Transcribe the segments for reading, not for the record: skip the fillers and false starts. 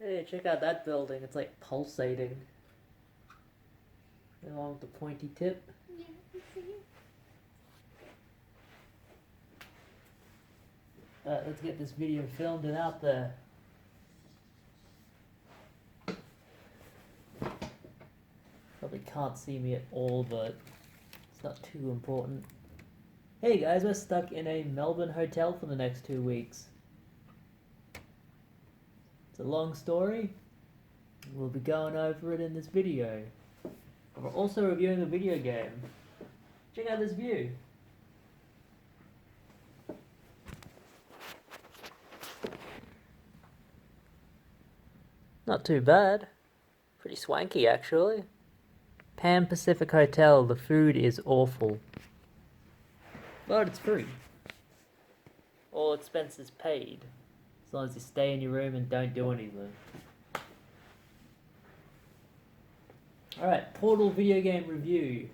Hey, check out that building. It's like pulsating. Along with the pointy tip. Yeah, I see it. Alright, let's get this video filmed and out there. Probably can't see me at all, but it's not too important. Hey guys, we're stuck in a Melbourne hotel for the next 2 weeks. It's a long story. We'll be going over it in this video. We're also reviewing a video game. Check out this view. Not too bad. Pretty swanky actually. Pan Pacific Hotel, the food is awful. But it's free. All expenses paid. As long as you stay in your room and don't do anything. Alright, Portal video game review.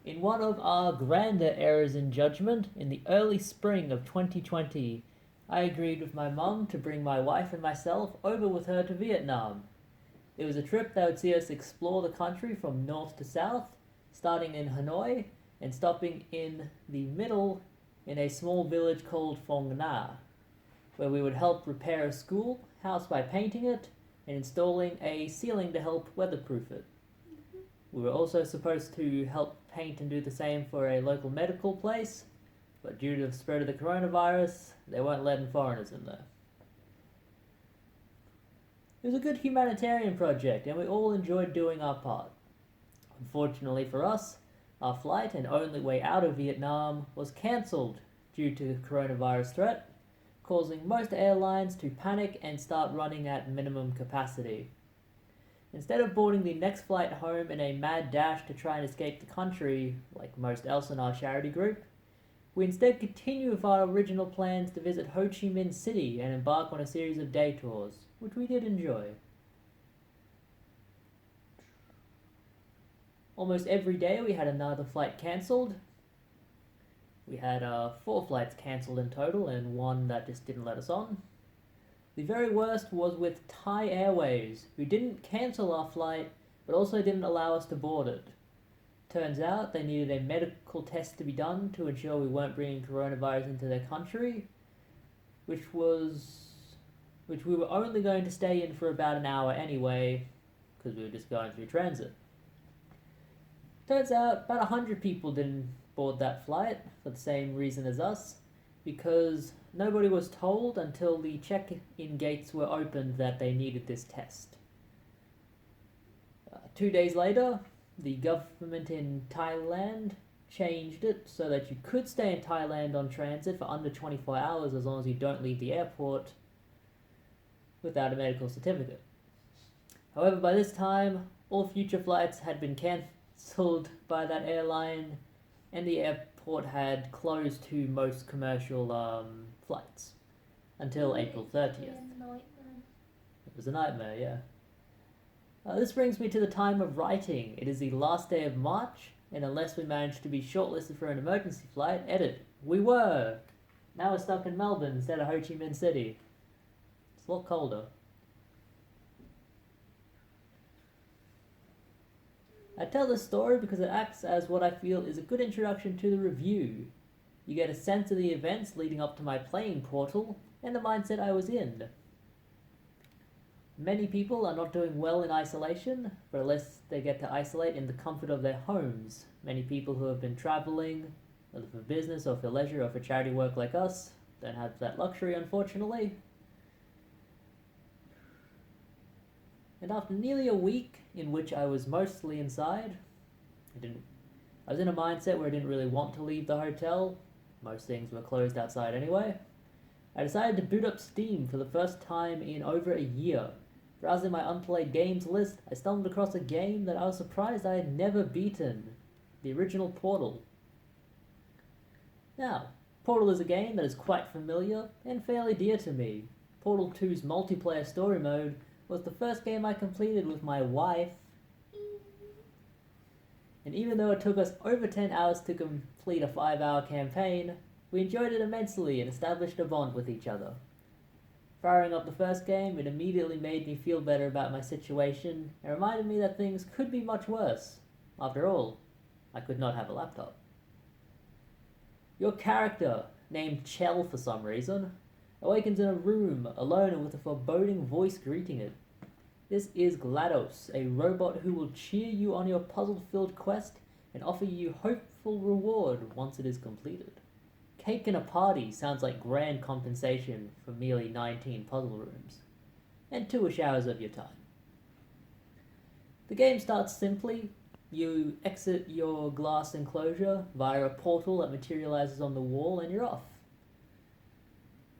In one of our grander errors in judgment, in the early spring of 2020, I agreed with my mum to bring my wife and myself over with her to Vietnam. It was a trip that would see us explore the country from north to south, starting in Hanoi and stopping in the middle in a small village called Phong Nha, where we would help repair a school house by painting it and installing a ceiling to help weatherproof it. We were also supposed to help paint and do the same for a local medical place, but due to the spread of the coronavirus, they weren't letting foreigners in there. It was a good humanitarian project, and we all enjoyed doing our part. Unfortunately for us, our flight and only way out of Vietnam was cancelled due to the coronavirus threat, causing most airlines to panic and start running at minimum capacity. Instead of boarding the next flight home in a mad dash to try and escape the country, like most else in our charity group, we instead continue with our original plans to visit Ho Chi Minh City and embark on a series of day tours, which we did enjoy. Almost every day we had another flight cancelled. We had 4 flights cancelled in total and one that just didn't let us on. The very worst was with Thai Airways, who didn't cancel our flight, but also didn't allow us to board it. Turns out they needed a medical test to be done to ensure we weren't bringing coronavirus into their country, which we were only going to stay in for about an hour anyway, because we were just going through transit. Turns out about 100 people didn't board that flight for the same reason as us, because nobody was told until the check-in gates were opened that they needed this test. 2 days later, the government in Thailand changed it so that you could stay in Thailand on transit for under 24 hours as long as you don't leave the airport without a medical certificate. However, by this time, all future flights had been cancelled by that airline and the airport had closed to most commercial flights until April 30th. It was a nightmare, yeah. This brings me to the time of writing. It is the last day of March, and unless we manage to be shortlisted for an emergency flight, edit. We were! Now we're stuck in Melbourne instead of Ho Chi Minh City. It's a lot colder. I tell this story because it acts as what I feel is a good introduction to the review. You get a sense of the events leading up to my playing Portal, and the mindset I was in. Many people are not doing well in isolation, but unless they get to isolate in the comfort of their homes. Many people who have been travelling, whether for business or for leisure or for charity work like us, don't have that luxury unfortunately. And after nearly a week in which I was mostly inside, I was in a mindset where I didn't really want to leave the hotel. Most things were closed outside anyway. I decided to boot up Steam for the first time in over a year. Browsing my unplayed games list, I stumbled across a game that I was surprised I had never beaten, the original Portal. Now, Portal is a game that is quite familiar and fairly dear to me. Portal 2's multiplayer story mode was the first game I completed with my wife, and even though it took us over 10 hours to complete a 5-hour campaign, we enjoyed it immensely and established a bond with each other. Firing up the first game, it immediately made me feel better about my situation and reminded me that things could be much worse. After all, I could not have a laptop. Your character, named Chell for some reason, awakens in a room alone and with a foreboding voice greeting it. This is GLaDOS, a robot who will cheer you on your puzzle-filled quest and offer you hopeful reward once it is completed. Cake and a party sounds like grand compensation for merely 19 puzzle rooms, and 2-ish hours of your time. The game starts simply. You exit your glass enclosure via a portal that materializes on the wall and you're off.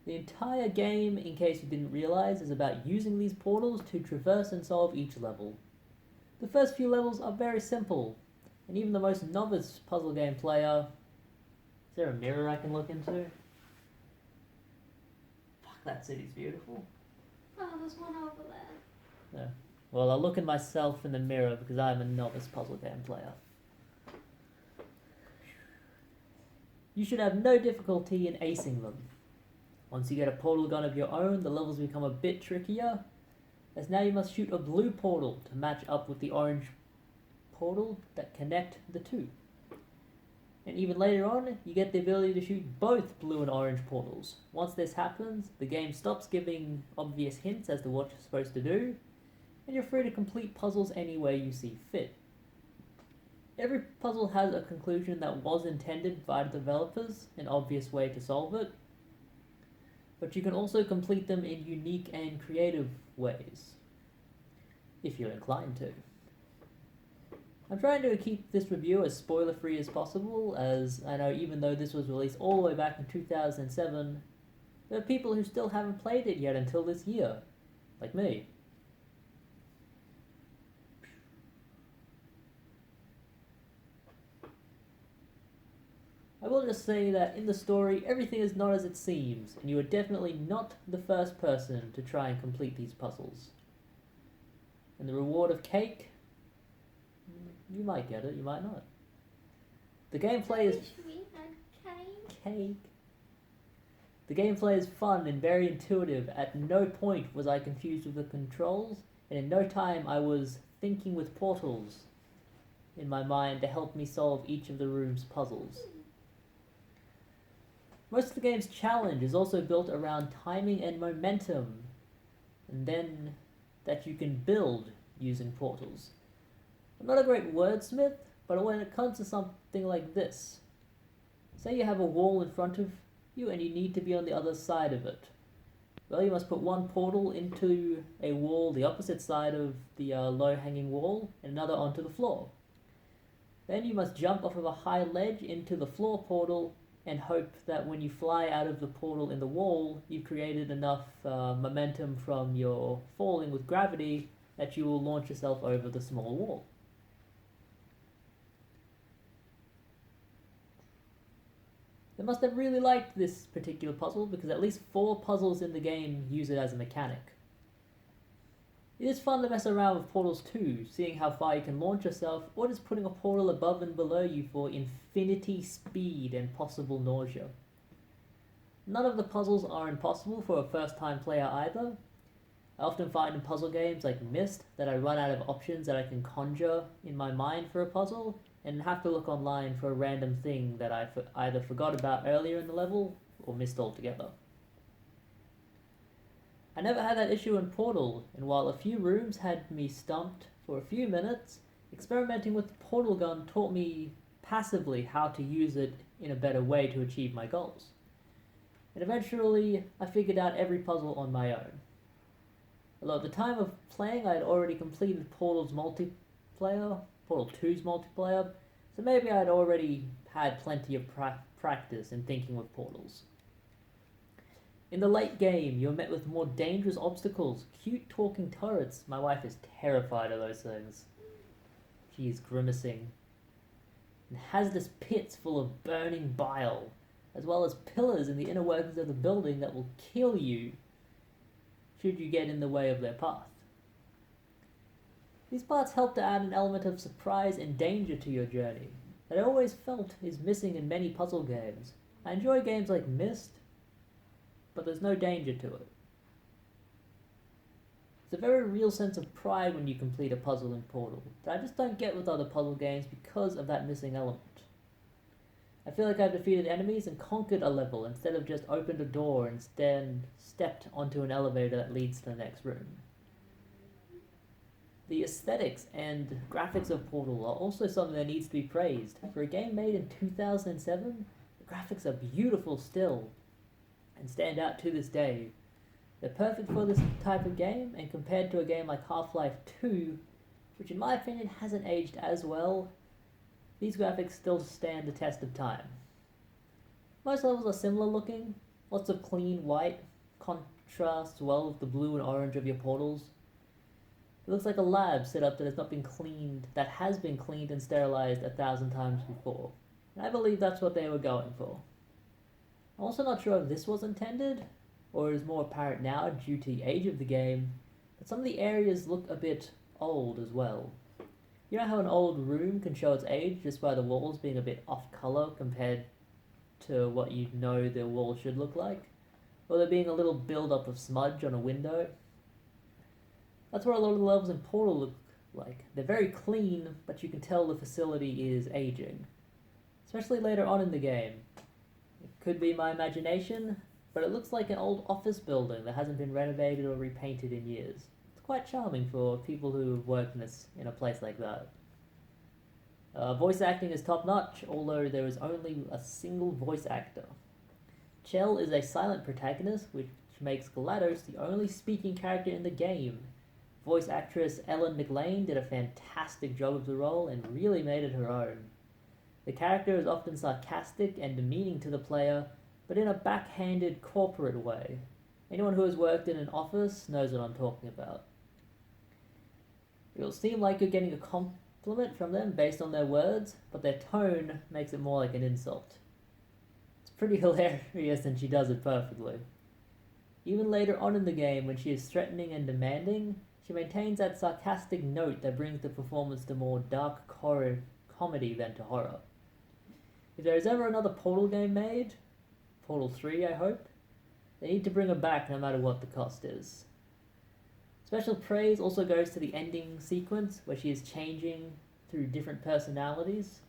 The entire game, in case you didn't realize, is about using these portals to traverse and solve each level. The first few levels are very simple, and even the most novice puzzle game player... Is there a mirror I can look into? Fuck, that city's beautiful. Oh, there's one over there. Yeah. Well, I'll look at myself in the mirror because I'm a novice puzzle game player. You should have no difficulty in acing them. Once you get a portal gun of your own, the levels become a bit trickier, as now you must shoot a blue portal to match up with the orange portal that connect the two. And even later on, you get the ability to shoot both blue and orange portals. Once this happens, the game stops giving obvious hints as to what you're supposed to do, and you're free to complete puzzles any way you see fit. Every puzzle has a conclusion that was intended by the developers, an obvious way to solve it, but you can also complete them in unique and creative ways, if you're inclined to. I'm trying to keep this review as spoiler-free as possible, as I know even though this was released all the way back in 2007, there are people who still haven't played it yet until this year, like me. I will just say that in the story, everything is not as it seems, and you are definitely not the first person to try and complete these puzzles. And the reward of cake? You might get it, you might not. The gameplay is... Cake. The gameplay is fun and very intuitive. At no point was I confused with the controls, and in no time I was thinking with portals in my mind to help me solve each of the room's puzzles. Most of the game's challenge is also built around timing and momentum, and then that you can build using portals. I'm not a great wordsmith, but when it comes to something like this, say you have a wall in front of you and you need to be on the other side of it. Well, you must put one portal into a wall, the opposite side of the low-hanging wall, and another onto the floor. Then you must jump off of a high ledge into the floor portal and hope that when you fly out of the portal in the wall, you've created enough momentum from your falling with gravity that you will launch yourself over the small wall. They must have really liked this particular puzzle because at least 4 puzzles in the game use it as a mechanic. It is fun to mess around with portals too, seeing how far you can launch yourself, or just putting a portal above and below you for infinity speed and possible nausea. None of the puzzles are impossible for a first-time player either. I often find in puzzle games like Myst that I run out of options that I can conjure in my mind for a puzzle, and have to look online for a random thing that I either forgot about earlier in the level or missed altogether. I never had that issue in Portal, and while a few rooms had me stumped for a few minutes, experimenting with the portal gun taught me passively how to use it in a better way to achieve my goals. And eventually, I figured out every puzzle on my own. Although at the time of playing, I had already completed Portal 2's multiplayer, so maybe I'd already had plenty of practice in thinking with portals. In the late game, you're met with more dangerous obstacles, cute talking turrets. My wife is terrified of those things. She is grimacing. And hazardous pits full of burning bile, as well as pillars in the inner workings of the building that will kill you should you get in the way of their path. These parts help to add an element of surprise and danger to your journey that I always felt is missing in many puzzle games. I enjoy games like Myst, but there's no danger to it. It's a very real sense of pride when you complete a puzzle in Portal that I just don't get with other puzzle games because of that missing element. I feel like I've defeated enemies and conquered a level instead of just opened a door and then stepped onto an elevator that leads to the next room. The aesthetics and graphics of Portal are also something that needs to be praised. For a game made in 2007, the graphics are beautiful still and stand out to this day. They're perfect for this type of game, and compared to a game like Half-Life 2, which in my opinion hasn't aged as well, these graphics still stand the test of time. Most levels are similar looking, lots of clean white, contrasts well with the blue and orange of your portals. It looks like a lab set up that has been cleaned and sterilized 1,000 times before. And I believe that's what they were going for. I'm also not sure if this was intended, or is more apparent now due to the age of the game, but some of the areas look a bit old as well. You know how an old room can show its age just by the walls being a bit off color compared to what you know the wall should look like? Or there being a little build-up of smudge on a window? That's what a lot of the levels in Portal look like. They're very clean, but you can tell the facility is aging. Especially later on in the game. It could be my imagination, but it looks like an old office building that hasn't been renovated or repainted in years. It's quite charming for people who work in a place like that. Voice acting is top notch, although there is only a single voice actor. Chell is a silent protagonist, which makes GLaDOS the only speaking character in the game. Voice actress Ellen McLean did a fantastic job of the role and really made it her own. The character is often sarcastic and demeaning to the player, but in a backhanded corporate way. Anyone who has worked in an office knows what I'm talking about. It'll seem like you're getting a compliment from them based on their words, but their tone makes it more like an insult. It's pretty hilarious and she does it perfectly. Even later on in the game, when she is threatening and demanding, she maintains that sarcastic note that brings the performance to more dark comedy than to horror. If there is ever another Portal game made, Portal 3 I hope, they need to bring her back no matter what the cost is. Special praise also goes to the ending sequence where she is changing through different personalities.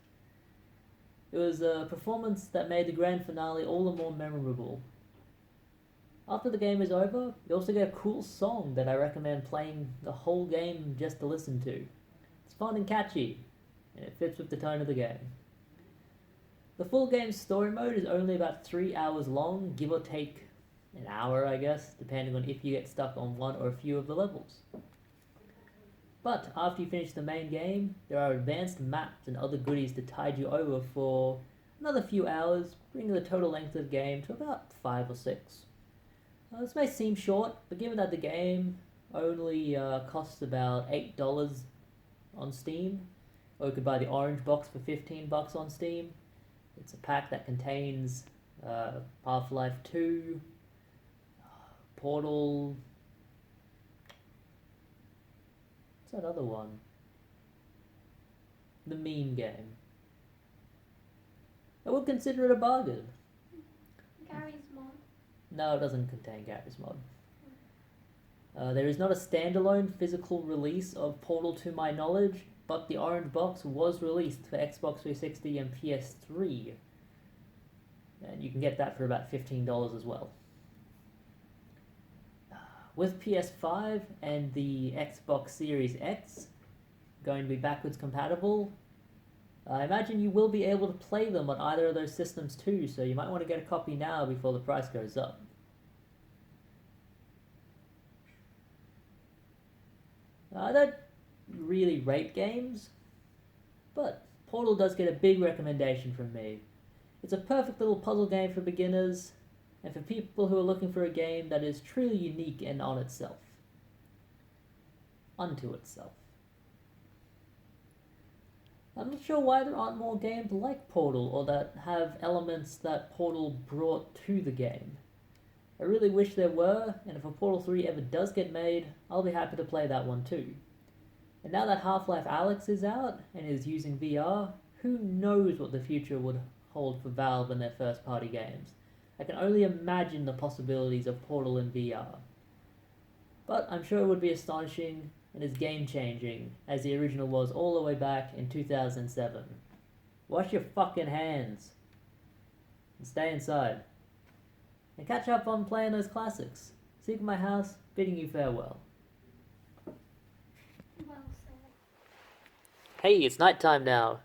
It was a performance that made the grand finale all the more memorable. After the game is over, you also get a cool song that I recommend playing the whole game just to listen to. It's fun and catchy, and it fits with the tone of the game. The full game's story mode is only about 3 hours long, give or take an hour I guess, depending on if you get stuck on one or a few of the levels. But after you finish the main game, there are advanced maps and other goodies to tide you over for another few hours, bringing the total length of the game to about 5 or 6. This may seem short, but given that the game only costs about $8 on Steam, or you could buy the orange box for $15 on Steam. It's a pack that contains Half-Life 2, Portal... what's that other one? The meme game. I would consider it a bargain. Gary's mod. No, it doesn't contain Gary's mod. There is not a standalone physical release of Portal to my knowledge, but the orange box was released for Xbox 360 and PS3. And you can get that for about $15 as well. With PS5 and the Xbox Series X going to be backwards compatible, I imagine you will be able to play them on either of those systems too, so you might want to get a copy now before the price goes up. I don't really rate games, but Portal does get a big recommendation from me. It's a perfect little puzzle game for beginners, and for people who are looking for a game that is truly unique and on itself. Unto itself. I'm not sure why there aren't more games like Portal, or that have elements that Portal brought to the game. I really wish there were, and if a Portal 3 ever does get made, I'll be happy to play that one too. And now that Half-Life Alyx is out, and is using VR, who knows what the future would hold for Valve and their first-party games. I can only imagine the possibilities of Portal in VR. But I'm sure it would be astonishing and as game-changing as the original was all the way back in 2007. Wash your fucking hands. And stay inside. And catch up on playing those classics. Secret My House, bidding you farewell. Well said. Hey, it's nighttime now.